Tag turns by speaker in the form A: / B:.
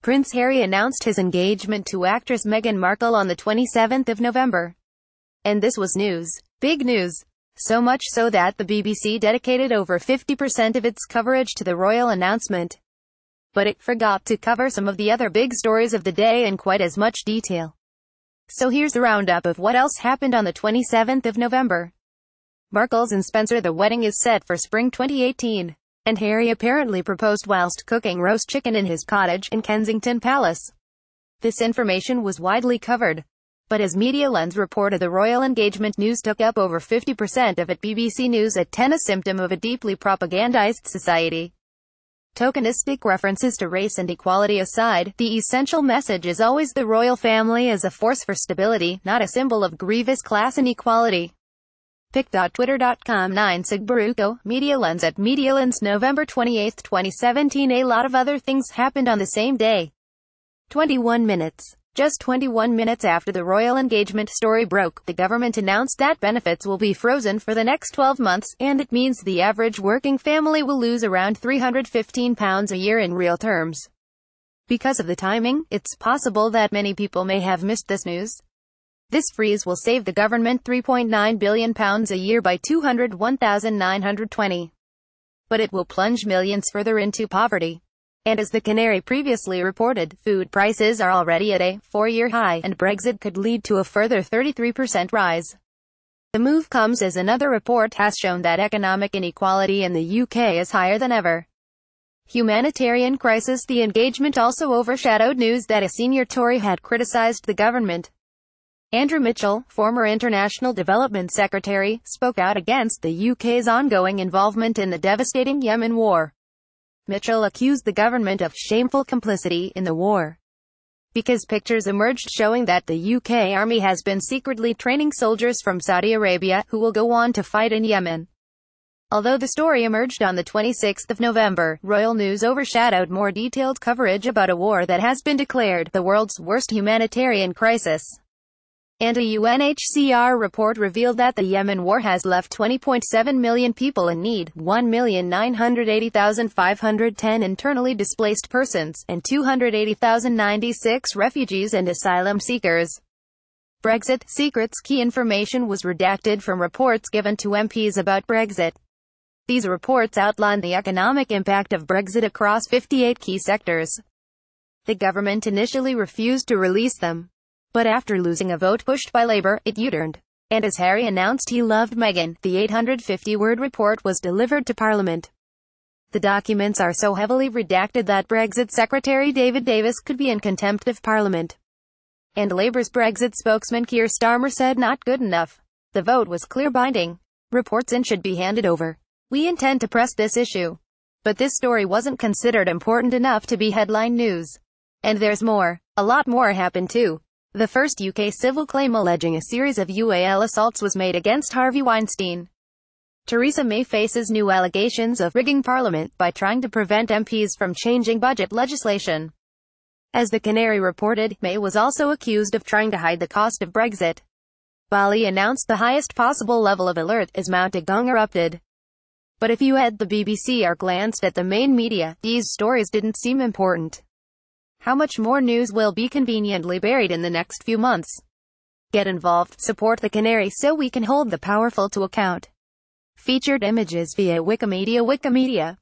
A: Prince Harry announced his engagement to actress Meghan Markle on the 27th of November. And this was news. Big news. So much so that the BBC dedicated over 50% of its coverage to the royal announcement. But it forgot to cover some of the other big stories of the day in quite as much detail. So here's the roundup of what else happened on the 27th of November. Markles and Spencer: the wedding is set for spring 2018. And Harry apparently proposed whilst cooking roast chicken in his cottage in Kensington Palace. This information was widely covered. But as Media Lens reported, the royal engagement news took up over 50% of it. BBC News at 10, a symptom of a deeply propagandized society. Tokenistic references to race and equality aside, the essential message is always the royal family as a force for stability, not a symbol of grievous class inequality. Pic.twitter.com 9 Sigbaruko, Media Lens at Media Lens, November 28, 2017. A lot of other things happened on the same day. 21 minutes. Just 21 minutes after the royal engagement story broke, the government announced that benefits will be frozen for the next 12 months, and it means the average working family will lose around £315 a year in real terms. Because of the timing, it's possible that many people may have missed this news. This freeze will save the government £3.9 billion a year by 201,920. But it will plunge millions further into poverty. And as the Canary previously reported, food prices are already at a 4-year high, and Brexit could lead to a further 33% rise. The move comes as another report has shown that economic inequality in the UK is higher than ever. Humanitarian crisis: the engagement also overshadowed news that a senior Tory had criticised the government. Andrew Mitchell, former International Development Secretary, spoke out against the UK's ongoing involvement in the devastating Yemen war. Mitchell accused the government of shameful complicity in the war, because pictures emerged showing that the UK army has been secretly training soldiers from Saudi Arabia, who will go on to fight in Yemen. Although the story emerged on the 26th of November, royal news overshadowed more detailed coverage about a war that has been declared the world's worst humanitarian crisis. And a UNHCR report revealed that the Yemen war has left 20.7 million people in need, 1,980,510 internally displaced persons, and 280,096 refugees and asylum seekers. Brexit secrets: key information was redacted from reports given to MPs about Brexit. These reports outline the economic impact of Brexit across 58 key sectors. The government initially refused to release them. But after losing a vote pushed by Labour, it U-turned. And as Harry announced he loved Meghan, the 850-word report was delivered to Parliament. The documents are so heavily redacted that Brexit Secretary David Davis could be in contempt of Parliament. And Labour's Brexit spokesman Keir Starmer said not good enough. The vote was clear binding. Reports in should be handed over. We intend to press this issue. But this story wasn't considered important enough to be headline news. And there's more. A lot more happened too. The first UK civil claim alleging a series of UAL assaults was made against Harvey Weinstein. Theresa May faces new allegations of rigging Parliament by trying to prevent MPs from changing budget legislation. As the Canary reported, May was also accused of trying to hide the cost of Brexit. Bali announced the highest possible level of alert as Mount Agong erupted. But if you had the BBC or glanced at the main media, these stories didn't seem important. How much more news will be conveniently buried in the next few months? Get involved, support the Canary so we can hold the powerful to account. Featured images via Wikimedia.